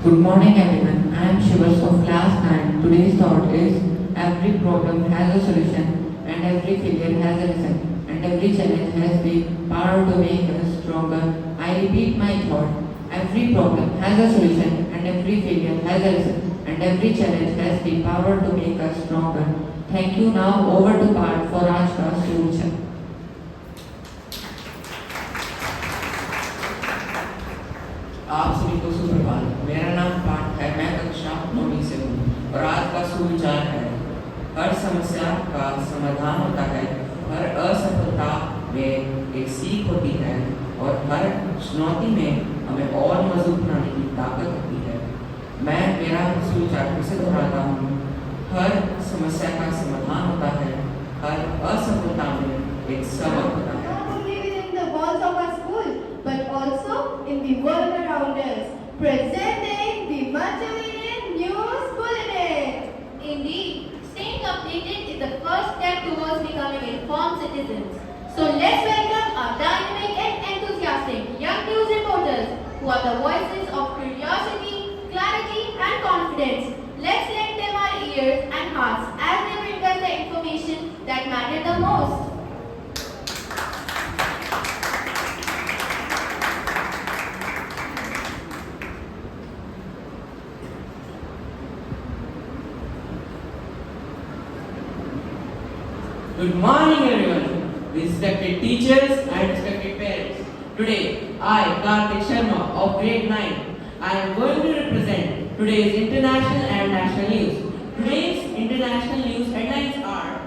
Good morning everyone. I am Shivas of class 9. Today's thought is every problem has a solution and every failure has a lesson and every challenge has the power to make us stronger. I repeat my thought. Every problem has a solution and every failure has a lesson and every challenge has the power to make us stronger. Thank you. Now over to part for आज का solution. आप सभी को सुप्रभात। मेरा नाम पार्थ है, मैं कक्षा 9वीं से हूँ और आज का सुविचार है हर समस्या का समाधान होता है, हर असफलता में एक सीख होती है और हर चुनौती में हमें और मजबूत बनाने की ताकत होती है। मैं मेरा सुविचार फिर से दोहराता हूँ, हर समस्या का समाधान होता है, हर असफलता में एक सबक होता है। Not only within the walls of our school, but also in the world around us. Presenting the much awaited news bulletin. Indeed, staying updated is the first step towards becoming informed citizens. So let's welcome our dynamic and enthusiastic young news reporters who are the voices of curiosity, clarity and confidence. Let's lend them our ears and hearts as they bring us the information that matter the most. Good morning everyone, respected teachers and respected parents. Today, I, Karthik Sharma of grade 9, I am going to represent today's international and national news. Today's international news headlines are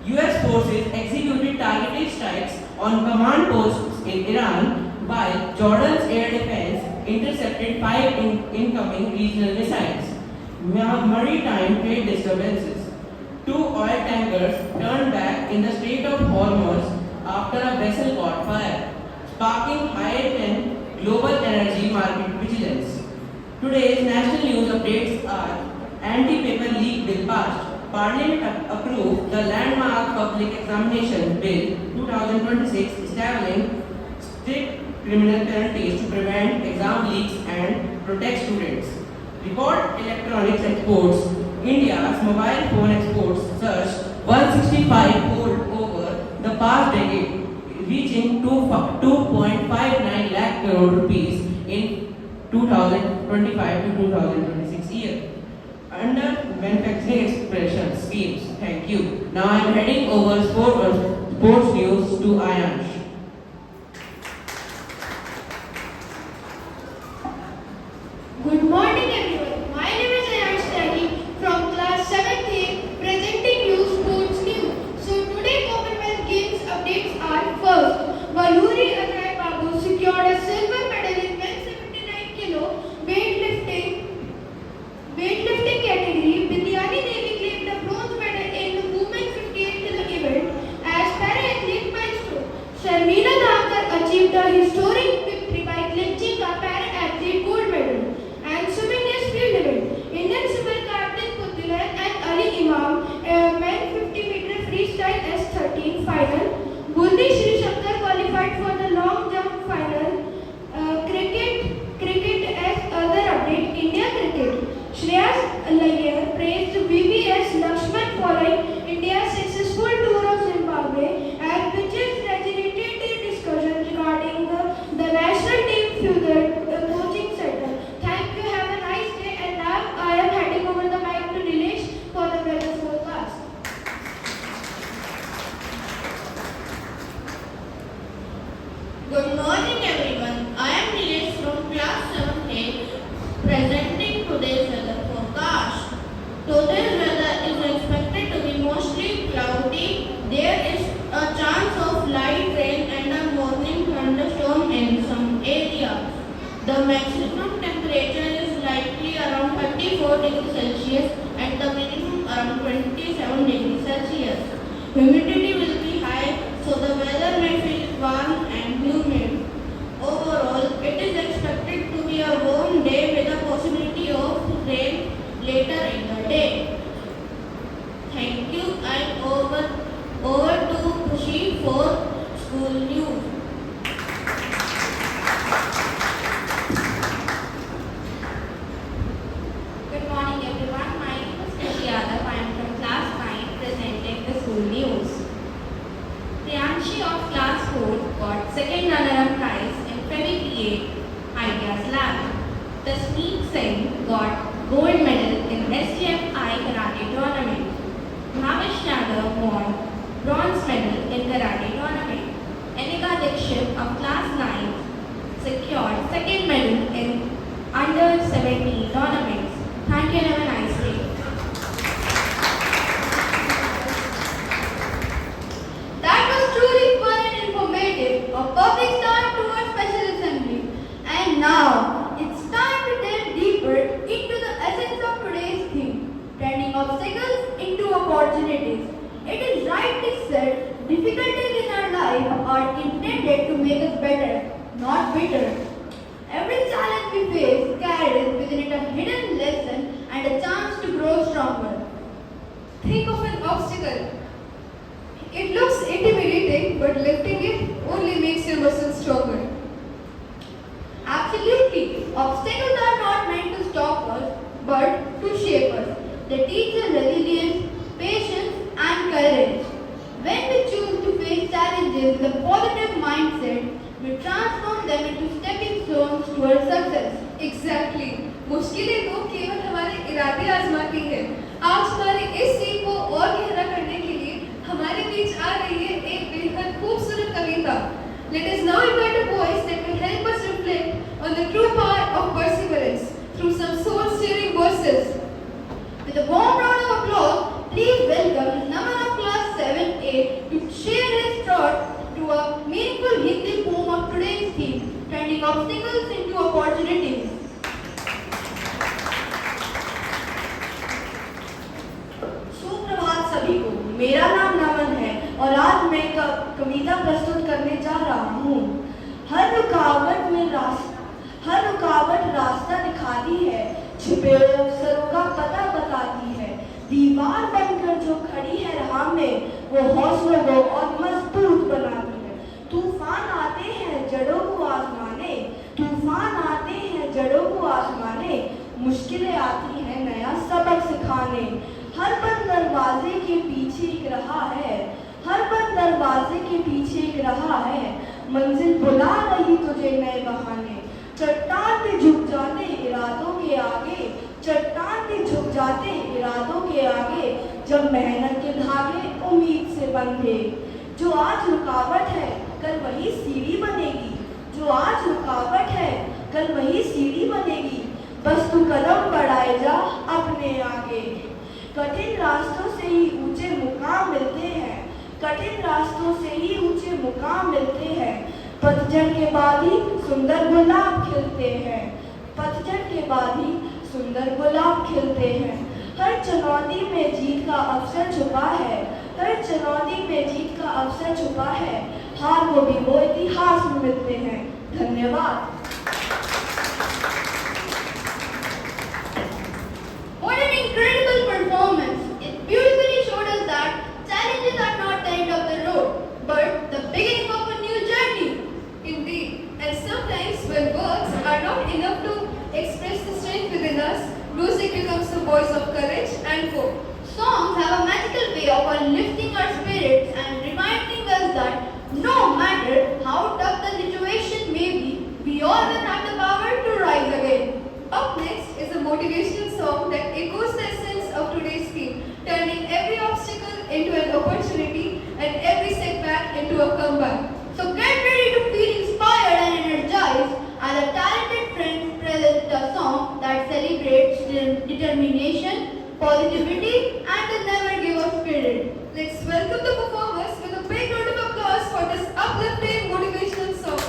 US forces executed targeted strikes on command posts in Iran while Jordan's air defense intercepted 5 incoming regional missiles. Maritime trade disturbances. 2 oil tankers turned back in the Strait of Hormuz after a vessel caught fire, sparking heightened global energy market vigilance. Today's national news updates are anti-paper leak bill passed. Parliament approved the landmark public examination bill 2026 establishing strict criminal penalties to prevent exam leaks and protect students. Record electronics exports. India's mobile phone exports surged 165-fold over the past decade, reaching 2.59 lakh crore rupees in 2025 to 2026 year. Under manufacturing expression schemes. Thank you. Now I am heading over sports news to Ayansh. Good morning everyone. My name is Ayash Tyagi from class 7th presenting you sports news. So today Commonwealth Games updates are first. Valuri Ajay Babu secured a silver medal in men's 79 kilo weightlifting category. Bidyani Devi claimed a bronze medal in the women's 58 kilo event as para-athlete milestone. Sharmila Thakur achieved a historic victory by clinching a para-athlete gold medal. And swimming is field event. Indian swimmer Kartik Puttilan and Ali Imam men 50 meter freestyle S13 final. Burdi Shri Shankar qualified for the long jump final. Cricket as other update. India cricket. Shreyas Iyer praised VVS Lakshman following India's successful tour of Zimbabwe and pitches resonated the discussion regarding the national team future coaching setup. Thank you, have a nice day, and now I am handing over the mic to Nilesh for the weather forecast. Good morning everyone. I am Nilesh from class 7A presenting today's weather forecast. Today's weather is expected to be mostly cloudy. There is a chance of light rain and a morning thunderstorm in some areas. The maximum temperature is likely around 34 degrees Celsius and the minimum around 27 degrees Celsius. Humidity will be high, so the weather may feel warm and humid. Overall, it is expected to be a warm day with a possibility of rain later in the day. Thank you. I'm over to Khushi for school news. SGFI Karate Tournament. Bhavish Yadav won bronze medal in Karate Tournament. Anika Dixit of class 9 secured second medal in under 17 tournaments. Thank you and have a nice day. That was truly fun and informative. A perfect start to our special assembly. And now, it's time to delve deeper into the essence of today's theme, turning obstacles into opportunities. It is rightly said, difficulties in our life are intended to make us better, not bitter. Every challenge we face carries within it a hidden lesson and a chance to grow stronger. Think of an obstacle. It looks intimidating, but lifting it only makes your muscles stronger. Absolutely. Obstacles are not meant to stop us, but to shape us. They teach us resilience, patience, and courage. When we choose to face challenges with a positive mindset, we transform them into stepping stones towards success. Exactly. मुश्किलें तो केवल हमारे इरादे आजमाती हैं। आज हमारी इस सीख को और गहरा करने के लिए हमारे बीच आ रही है एक बेहद खूबसूरत कविता। Let us now invite a voice that will help us reflect on the true power of perseverance through some soul-stirring verses. With a warm round of applause, please welcome Naman of class 7A to share his thoughts to a meaningful Hindi poem of today's theme, turning obstacles into opportunities. सुप्रभात सभी को। मेरा नाम नमन है और आज मैं कविता प्रस्तुत करने जा रहा हूँ। हर रुकावट रास्ता दिखाती है, छिपे हुए अवसरों का पता बताती है। दीवार बनकर जो खड़ी है राह में, वो हौसलों को और मजबूत बनाती है। तूफान आते हैं जड़ों को आजमाने, तूफान आते हैं जड़ों को आजमाने, मुश्किलें आती हैं नया सबक सिखाने। हर बंद दरवाजे के पीछे एक राह है, हर बंद दरवाजे के पीछे एक राह है, मंजिल बुला रही तुझे नए बहाने। चट्टान पे झुक जाते इरादों के आगे, चट्टान पे झुक जाते इरादों के आगे, जब मेहनत के धागे उम्मीद से बंधे। जो आज रुकावट है कल वही सीढ़ी बनेगी, जो आज रुकावट है कल वही सीढ़ी बनेगी, बस तू कदम बढ़ाए जा अपने आगे। कठिन रास्तों से ही ऊंचे मुकाम मिलते हैं, कठिन रास्तों से ही ऊंचे मुकाम मिलते हैं। पतझड़ के बाद ही सुंदर गुलाब खिलते हैं, पतझड़ के बाद ही सुंदर गुलाब खिलते हैं। हर चुनौती में जीत का अवसर छुपा है, हर चुनौती में जीत का अवसर छुपा है। हार को भी वो इतिहास में मिलते हैं। धन्यवाद। What an incredible performance! It beautifully showed us that challenges are not the end of the road, but the beginning of a new journey. Indeed, and sometimes when words are not enough to express the strength within us, music becomes the voice of courage and hope. Songs have a magical way of uplifting our spirits and reminding us that no matter how tough the situation may be, we all will have the power to rise again. Up next is a motivational song that echoes the essence of today's theme, turning every obstacle into an opportunity and every setback into a comeback. So get ready to feel inspired and energized as the talented friends present a song that celebrates determination, positivity and the never give up spirit. Let's welcome the performers with a big round of applause for this uplifting motivational song.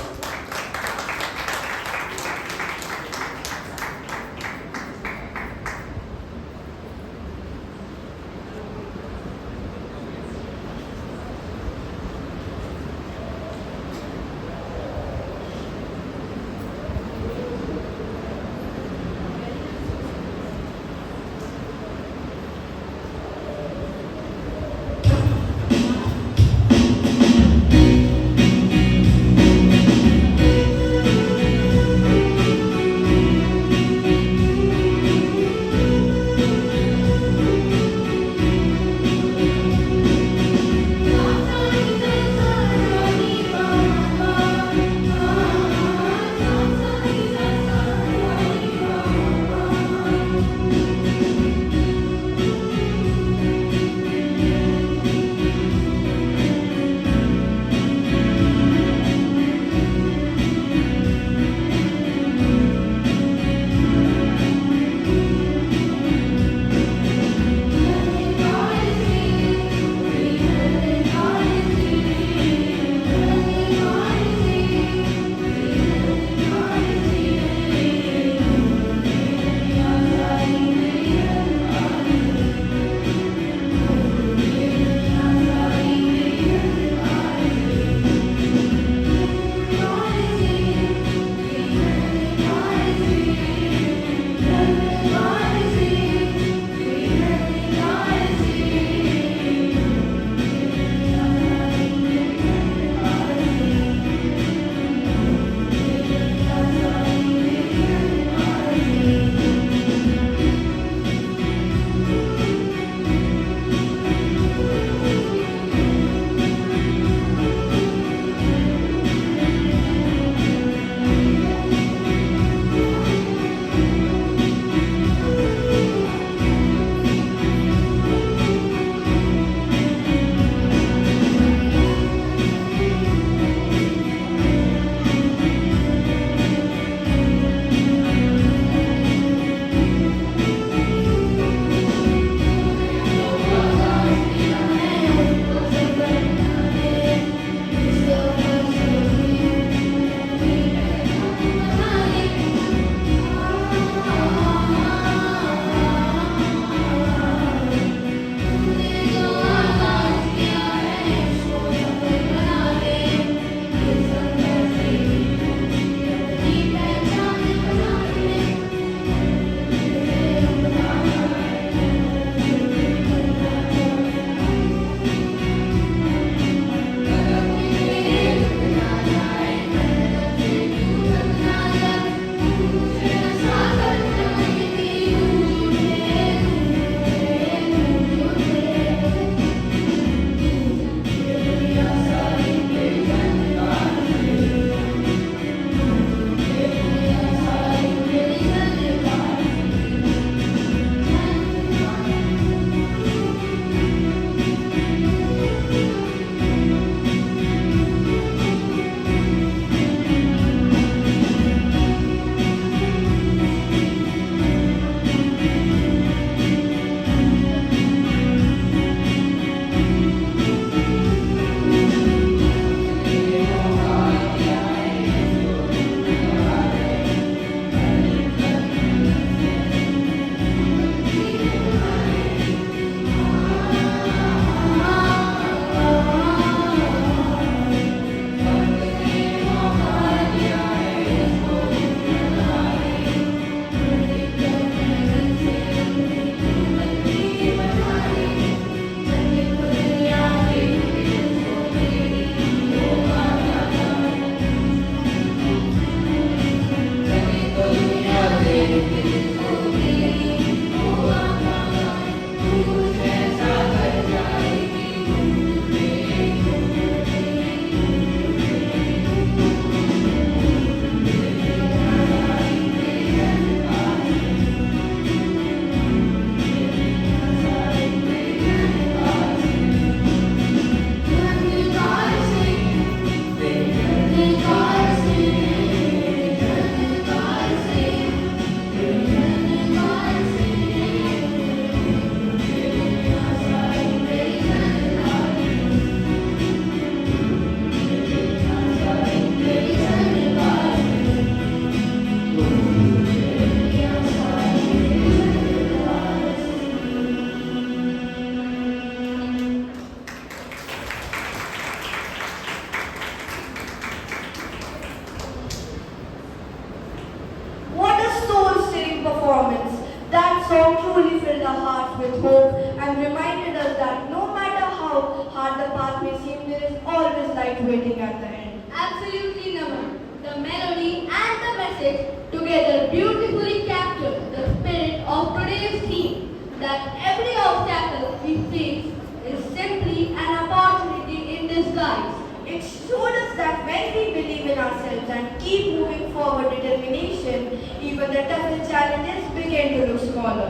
have reminded us that no matter how hard the path may seem, there is always light waiting at the end. Absolutely, Naman. The melody and the message together beautifully capture the spirit of today's theme, that every obstacle we face is simply an opportunity in disguise. It showed us that when we believe in ourselves and keep moving forward with determination, even the toughest challenges begin to look smaller.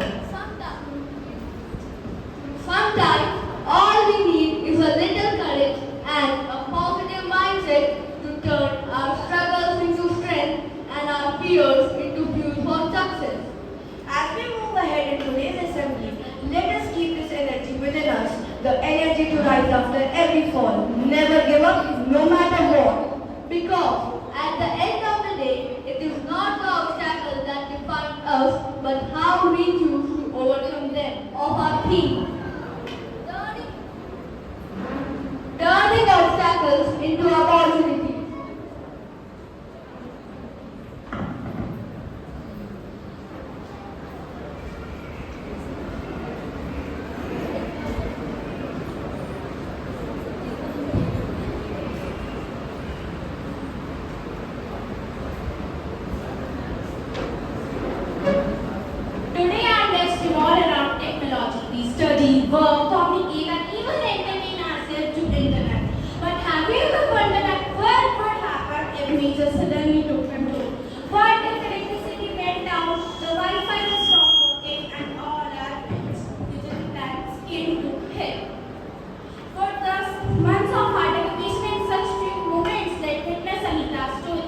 Sometimes all we need is a little courage and a positive mindset to turn our struggles into strength and our fears into fuel for success. As we move ahead in today's assembly, let us keep this energy within us, the energy to rise after every fall. Never give up, no matter what. Because at the end of the day, it is not the obstacles that define us, but how we choose to overcome them. Of our theme, turning obstacles into opportunities. Today our next revolve around technology. We study, work, communicate, and even entertain ourselves to internet. But have you ever wondered at what happened if nature suddenly took control? What if electricity went down, the Wi-Fi was stopped working, and all our digital plans came to hell? For thus, months of heartache, we spent such few moments like witness Anita's story.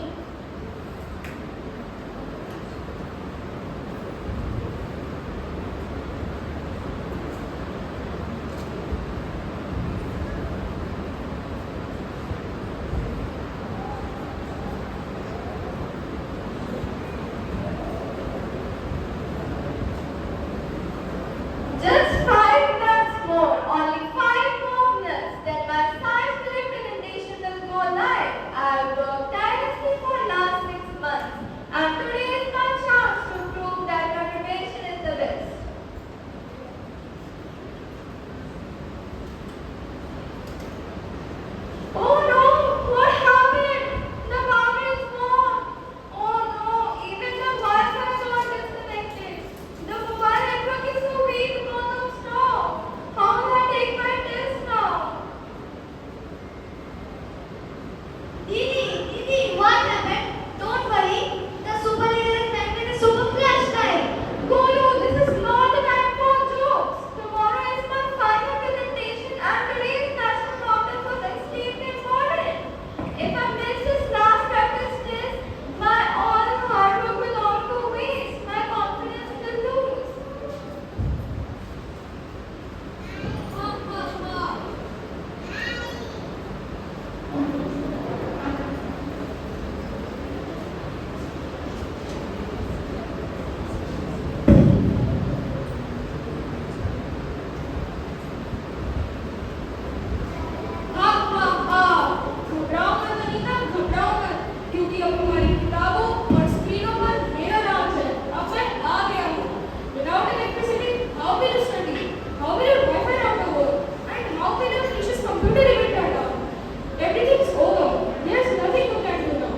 Just 5 minutes more, only 5 more minutes, then my science presentation will go live. I've worked tirelessly for last 6 months, and today is my chance to prove that my preparation is the best. Oh no! What happened? The power is gone. Oh no! Even the Wi-Fi got disconnected. The mobile network is so weak because of snow. How will I take my test now? Didi, what happened? Don't worry. The super leader is back with a super flash time. Golu, this is not the time for jokes. Tomorrow is my final presentation and today's national problem was extremely important. If I miss this last practice test, my all hard work will all go waste. My confidence will lose. घबराओ मत अनीता, घबराओ मत, क्योंकि अब तुम्हारी किताबों और स्क्रीनों पर मेरा नाम है। अब मैं आ गया हूँ। Without electricity, how will you study? How will your Wi-Fi router work? And how will your precious computer even turn on? Everything's over. There's nothing you can do now.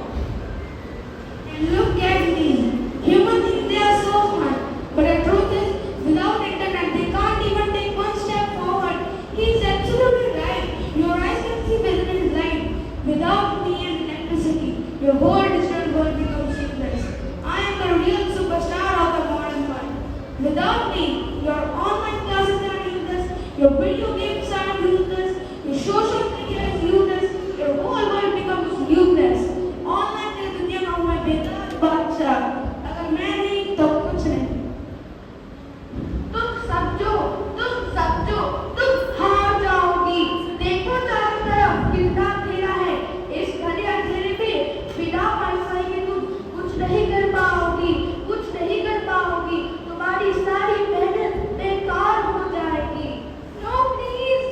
And look at these. Humans think they are so smart. But the truth is, without internet, they can't even take one step forward. He's absolutely right. Your eyes can see better than light. Without me and electricity, your whole digital world becomes useless. I am the real superstar of the modern world. Without me, your online classes are useless, your video games are useless, your social media is useless, your whole world becomes useless. Online की दुनिया में हुआ बेकार बादशाह, अगर मैं नहीं तो कुछ नहीं. तुम समझो, तुम हार जाओगी. देखो चारों तरफ कितना अंधेरा है. इस घने अंधेरे में बिना वाईफाई के तुम कुछ नहीं कर पाओगी. तुम्हारी सारी मेहनत बेकार हो जाएगी. No, please,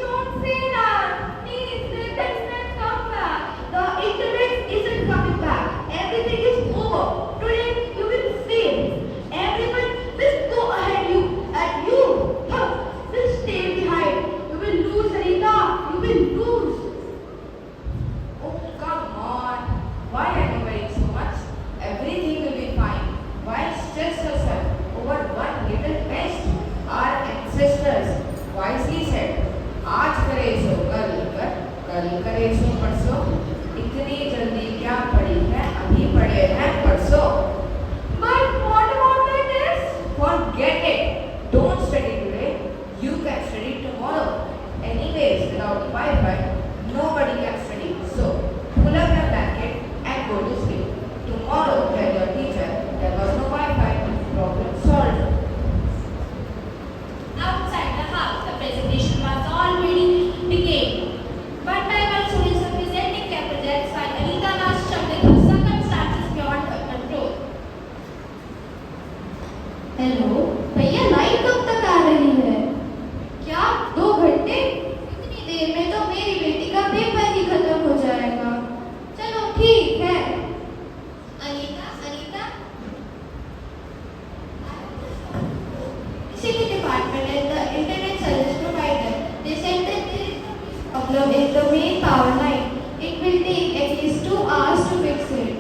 problem is the main power line. It will take at least 2 hours to fix it.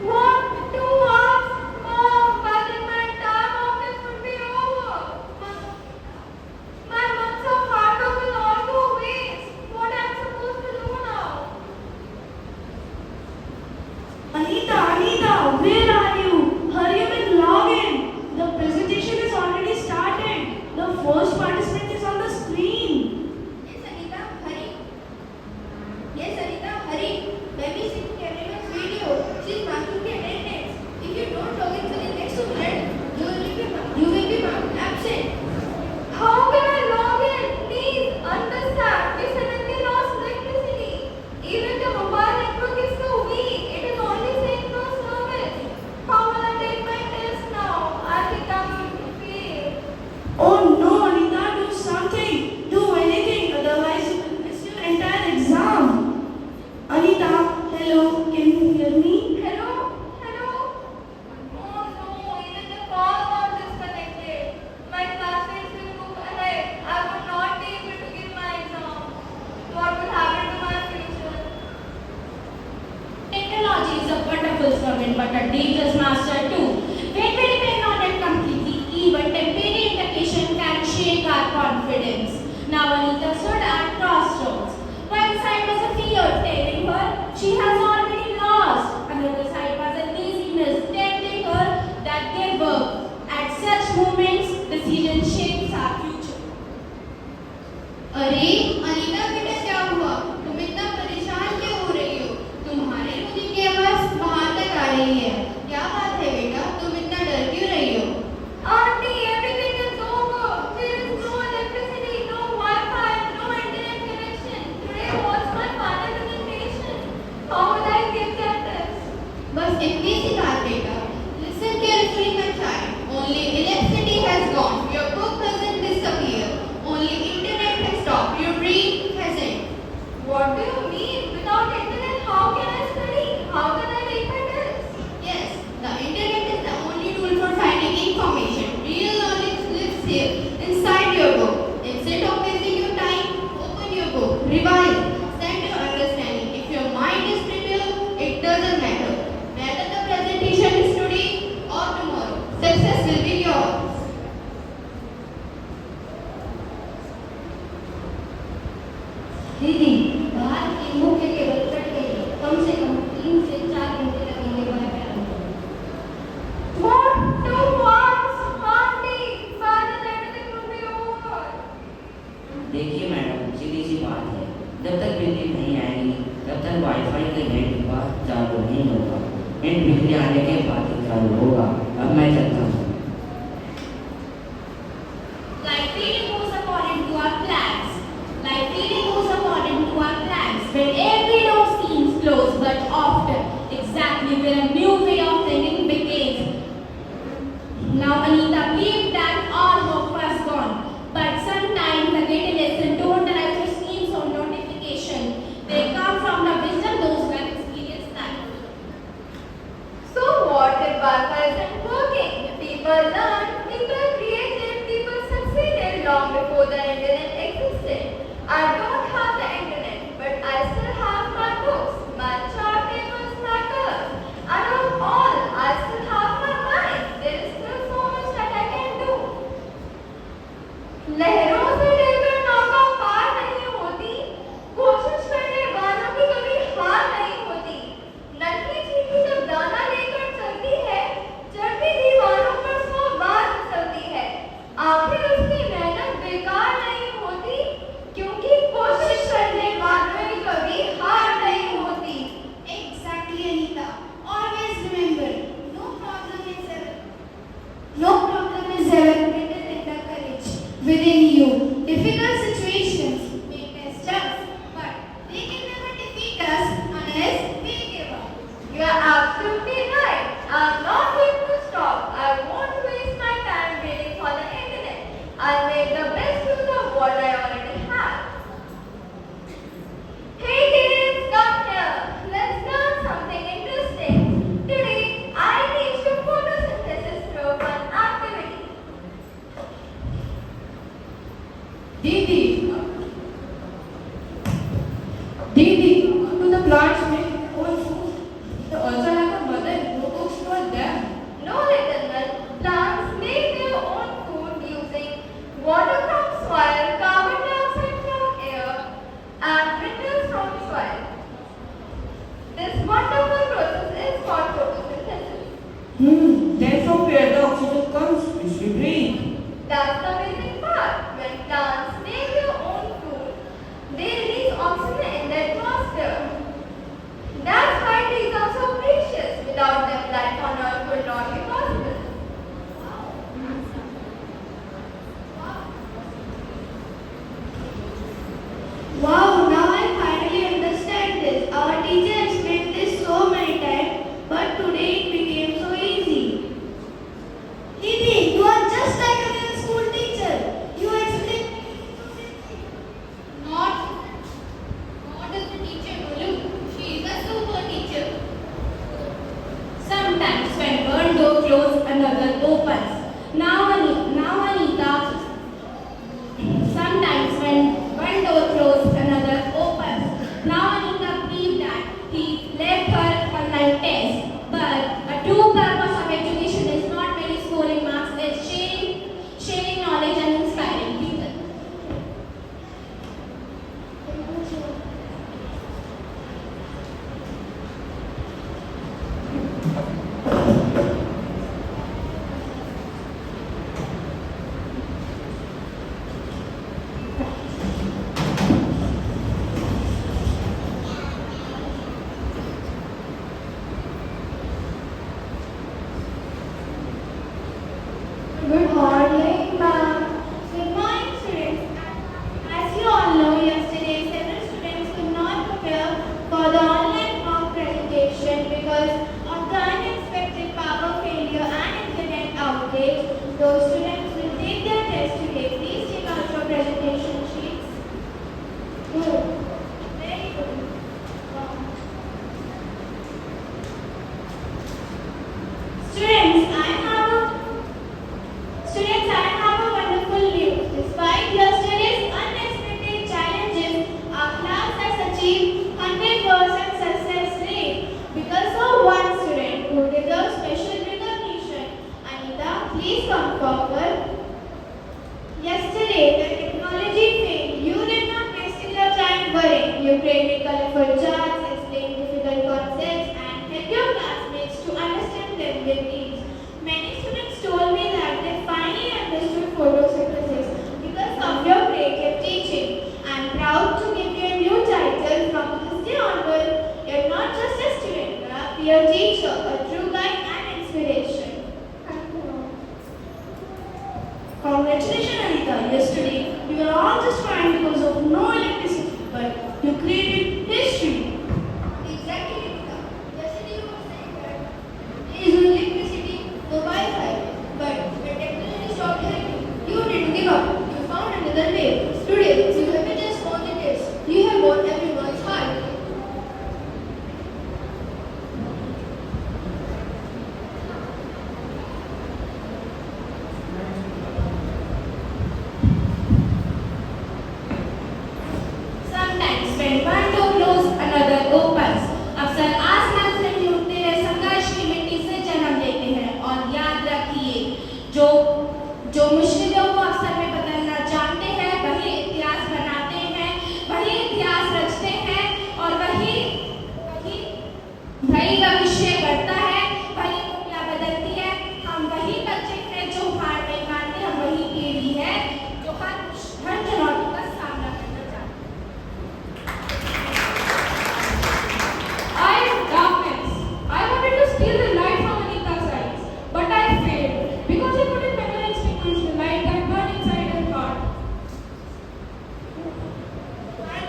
What? 2 hours? Mom, by then my entire office will be over. My months of hard work will all go waste. What am I supposed to do now? Anita, where are you? Hurry up and log in. The presentation is already started. The first participant is on the screen. Yes, Anita, hurry. Yes, Anita, hurry. Let me see Karena's video. She's marking the attendance. If you don't log in for the next minute, you will be marked absent. How can I log in? Please understand. We suddenly lost electricity. Even the mobile network is so weak. It is only saying no service. How will I take my test now? I think I'm going to fail. Oh no, Anita, do something. Do anything, otherwise you will miss your entire exam. Anita, hello, can you hear me? Hello? Hello? Oh no, even the call got disconnected. My classmates will move ahead. I will not be able to give my exam. What will happen to my future? Technology is a wonderful servant but a dangerous master too. When we depend on it completely, even temporary indication can shake our confidence. Now Anita stood at crossroads. One side was a fear telling her she has already lost. Another side was a laziness telling her that give up. At such moments, decision shapes our future. अरे अनीता बेटा क्या हुआ? तुम इतना परेशान क्यों हो रही हो? तुम्हारे मुझे की आवाज बाहर तक आ रही है. क्या बात है बेटा? तुम इतना डर क्यों रही हो? Auntie, everything is over. There is no electricity, no Wi-Fi, no internet connection. Today was my final presentation. How will I give that test? बस इतनी सी बात बेटा. Listen carefully my child. Only electricity has gone. Your book doesn't disappear. Only internet has stopped. Your brain hasn't. What do you mean? Without internet, how can I study? How can I take my test? Yes, the internet is the only tool for finding information. Real knowledge lives here, inside your book. Instead of wasting your time, open your book, revise, set your understanding. If your mind is prepared, it doesn't matter. Whether the presentation is today or tomorrow, success will be yours. दीदी बाहर की मुख्य cable cut गई कम से कम 3 से 4 घंटे लगेंगे wifi आने में। What? 2 hours? Auntie, by then everything will be over. देखिए मैडम, सीधी सी बात है, जब तक बिजली नहीं आएगी तब तक वाईफाई का नेट बात चालू नहीं होगा। नेट बिजली आने के बाद ही चालू होगा। अब मैं चलता हूँ। Life really goes according to our plans. Life really goes according to our plans. When every door seems closed, but often exactly where a new way of thinking begins. Now Anita believed that all hope was gone. But sometimes the great lesson don't arrive through schemes or notification. They come from the wisdom those who have experienced life. So what if Wi-Fi isn't working? If people Didi, do the plants make own food? They also have a mother who cooks for them. No, little girl. Plants make their own food using water from soil, carbon dioxide from air, and minerals from soil. This wonderful process is called photosynthesis. Then from where the oxygen comes, which we breathe. That's the amazing part. When plants make their own food, they release oxygen in the atmosphere. That's why trees are so precious. Without them, life on Earth would not be possible. Wow, now I finally understand this. Our teacher explained this so many times, but today it became so easy. Didi, you are just like a real school teacher. You explain Not as a teacher, Golu. She is a super teacher. Sometimes when one door closes, another opens. Now Anita. Sometimes when one door closes, another opens. Now Anita believed that he left her online test. But a true purpose of education is not merely scoring marks, it's sharing knowledge and inspiring people. Good morning, ma'am. Good morning, students. As you all know, yesterday several students could not prepare for the online mock presentation because of the unexpected power failure and internet outage. Those students will take their test today. Please take out your presentation sheets. Good. Very good. Students, I have a wonderful news. Despite yesterday's unexpected challenges, our class has achieved 100% success rate because of one student who deserves special recognition. Anita, please come forward. Yesterday, the technology failed. You did not waste your time worrying. You created colorful charts, explained difficult concepts, and helped your classmates to understand them with ease. Many students told me that they finally understood photosynthesis because of your creative teaching. I am proud to give you a new title from this day onward. You are not just a student, you are a peer teacher, a true guide and inspiration. Congratulations, Anita. Yesterday, we were all just crying because of no electricity, but you created history. Exactly, Nikita. Yesterday you were saying that There is no electricity, no Wi-Fi, but the technology stopped helping. you didn't give up. You found another way. Today, You haven't just won the test. You have won everyone's heart. Sometimes when one door closes, another opens. अक्सर आसमान से टूटते हुए संघर्ष की मिट्टी से जन्म लेते हैं और याद रखिए जो मुश्किलों को अवसर में बदलना जानते हैं वही इतिहास बनाते हैं, वही इतिहास रचते हैं और वही भविष्य बढ़ता है, वही दुनिया बदलती है। हम वही बच्चे हैं जो हार नहीं मानते, हम वही पीढ़ी है जो हर चुनौती का सामना करना चाहते हैं। I am darkness. I wanted to steal the light from Anita's eyes, but I failed because I couldn't never extinguish the light that burned inside her heart.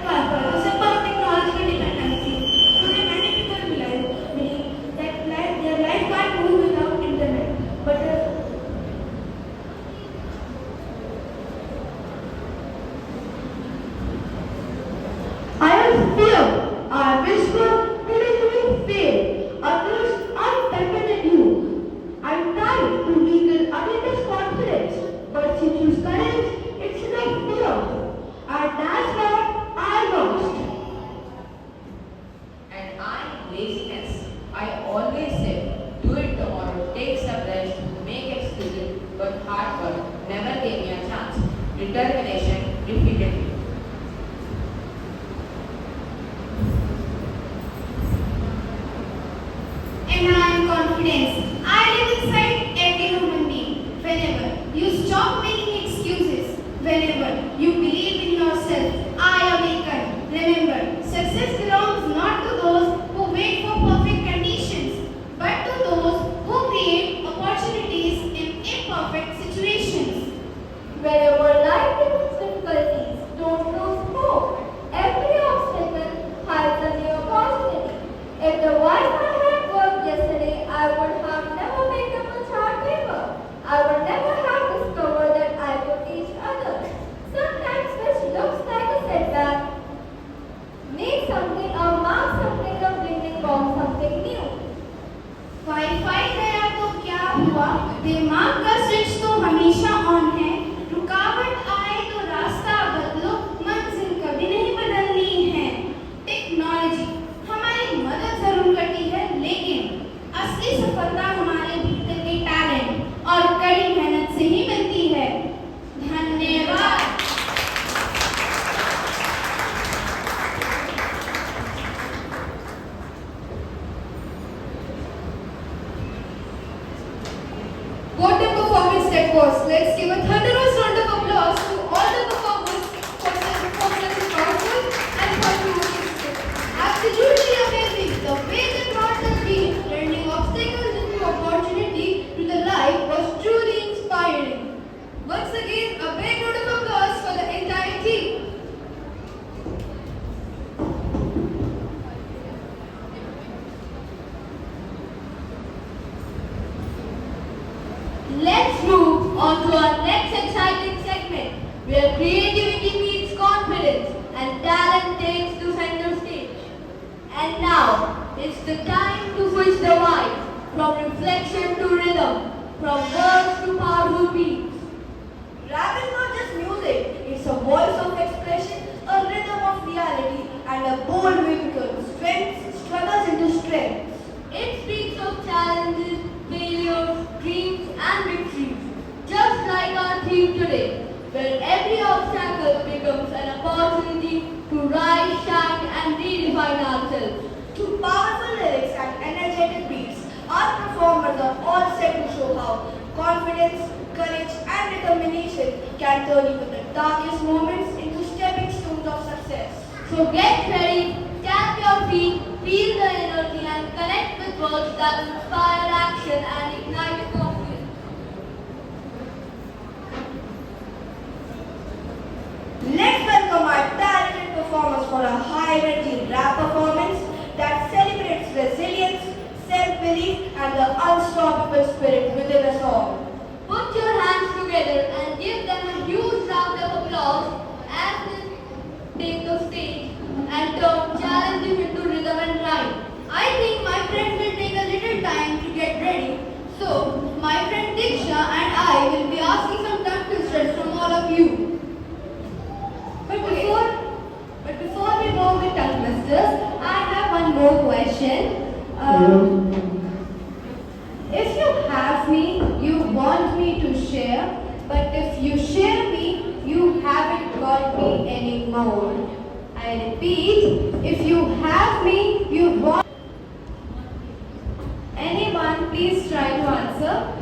The simple technological dependency. Today, many people believe that their life can't move without internet. But I have fear. I whisper, today you will fail. Others are better than you. I tried to weaken Anita's confidence, but she chose courage instead of fear. And that's what I lost. the time to switch the vibe from reflection to rhythm, from words to powerful beats. Rap is not just music, it's a voice of expression, a rhythm of reality, and a bold way to turn struggles into strength. It speaks of challenges, failures, dreams, and victories, just like our theme today, where every obstacle becomes an opportunity to rise, shine, and redefine ourselves. Through powerful lyrics and energetic beats, our performers are all set to show how confidence, courage, and determination can turn even the darkest moments into stepping stones of success. So get ready, tap your feet, feel the energy, and connect with words that inspire action and ignite confidence. Let's welcome our talented performers for a high-energy rap performance that celebrates resilience, self-belief, and the unstoppable spirit within us all. Put your hands together and give them a huge round of applause as they take the stage and turn challenges into rhythm and rhyme. I think my friends will take a little time to get ready. So, my friend Diksha and I will be asking some tongue twisters from all of you. But before we go with tongue twisters, I have one more question. If you have me, you want me to share, but if you share me, you haven't got me anymore. I repeat, if you have me, you want. Anyone, please try to answer.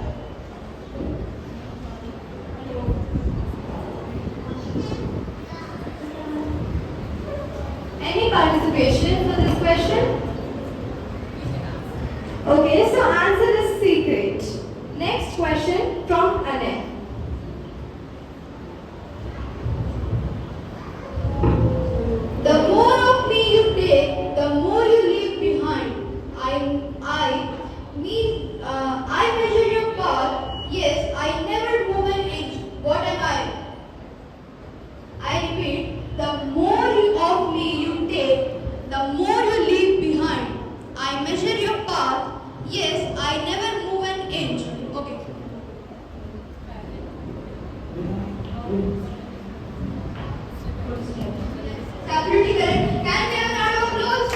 Any participation for this question? Okay, so answer is secret. Next question from Anne. The more of me you take, the more you leave behind. I measure your path. Yes, I never move an inch. What am I? I repeat, the more of me you take, the more you leave behind. I measure your path. Yes, I never move an inch. Okay. Absolutely correct. Can we have a round of applause?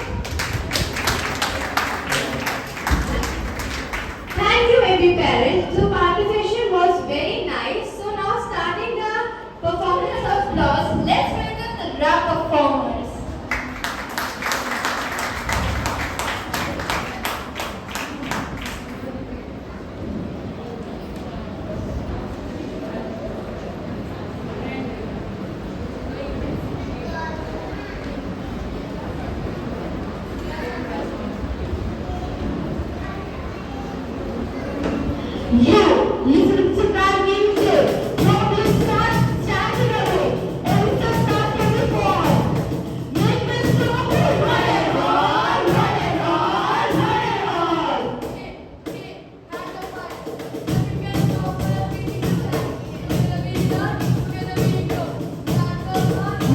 Thank you, every parent. So participation was very nice. So now starting the performance of applause, let's welcome the rap performers. You listen to that music. Problems start stacking away. Everything starts to fall. Make me stop it. Run it all, run it all, run it all.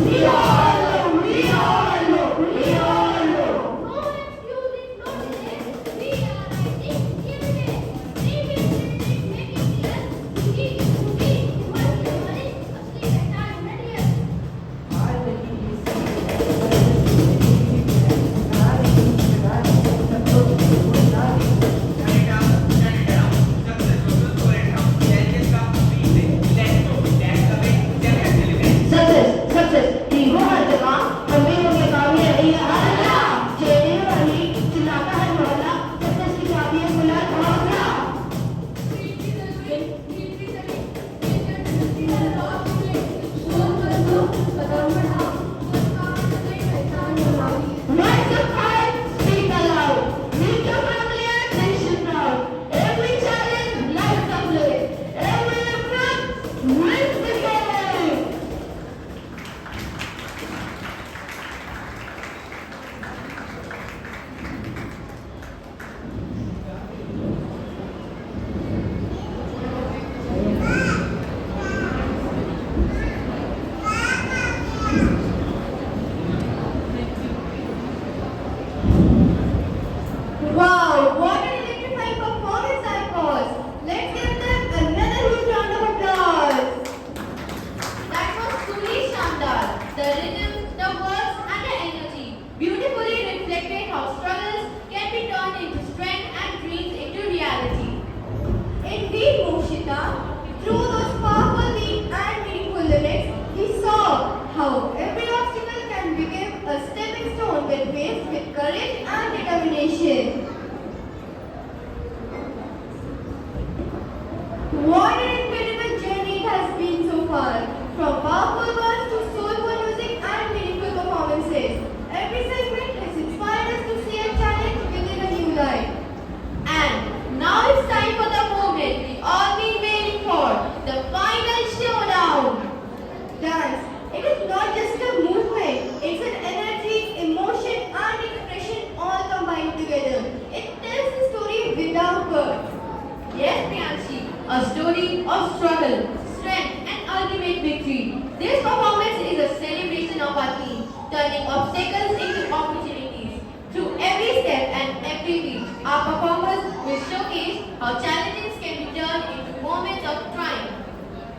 We all know, we all know, we all know. No excusing, no delays. We are writing, giving it. Making clear. He is to be, working on it. Asleep at time, ready yet? Success, success, hero हर जगह, हमें उनके काम में रही है हर जगह। चेहरे वाली चिल्लाता है मोहल्ला, success की चाबी है बुलंद हौसला। Rise up high, speak aloud, make your family and nation proud. Every challenge lights up blaze, every effort wins the game. the rhythm, the words, and the energy beautifully reflected how struggles can be turned into strength and dreams into reality. Indeed, Moshita, through those powerful deep and meaningful lyrics, we saw how every obstacle can become a stepping stone when faced with courage and determination. What an incredible journey it has been so far, from powerful words to soulful music and meaningful performances. Every segment has inspired us to see a challenge within a new light. And now it's time for the moment we all been waiting for, the final showdown. Dance, it is not just a movement, it's an energy, emotion and expression all combined together. It tells the story without words. Yes, Priyanshi, a story of struggle, strength, and ultimate victory. This performance is a celebration of our team, turning obstacles into opportunities. Through every step and every beat, our performers will showcase how challenges can be turned into moments of triumph.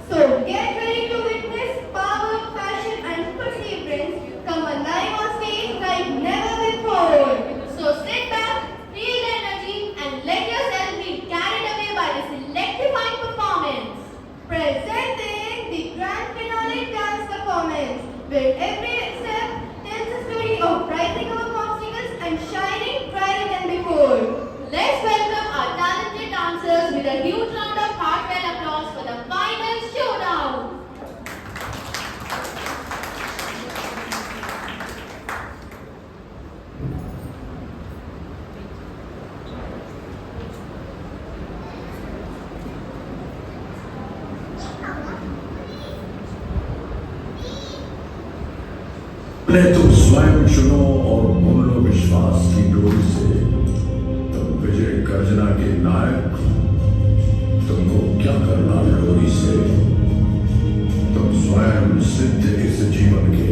So get ready to witness power, passion and perseverance come alive on stage like never before. So sit back, feel the energy, and let yourself be carried away by this electrifying performance. Presenting the grand finale dance performance, where every step tells a story of rising above obstacles and shining brighter than before. Let's welcome our talented dancers with a huge round of heartfelt applause for the final showdown. पहले तुम स्वयं चुनो और बुन लो विश्वास की डोरी से। तुम विजय गर्जना के नायक, तुमको क्या करना डोरी से। तुम स्वयं सिद्ध इस जीवन के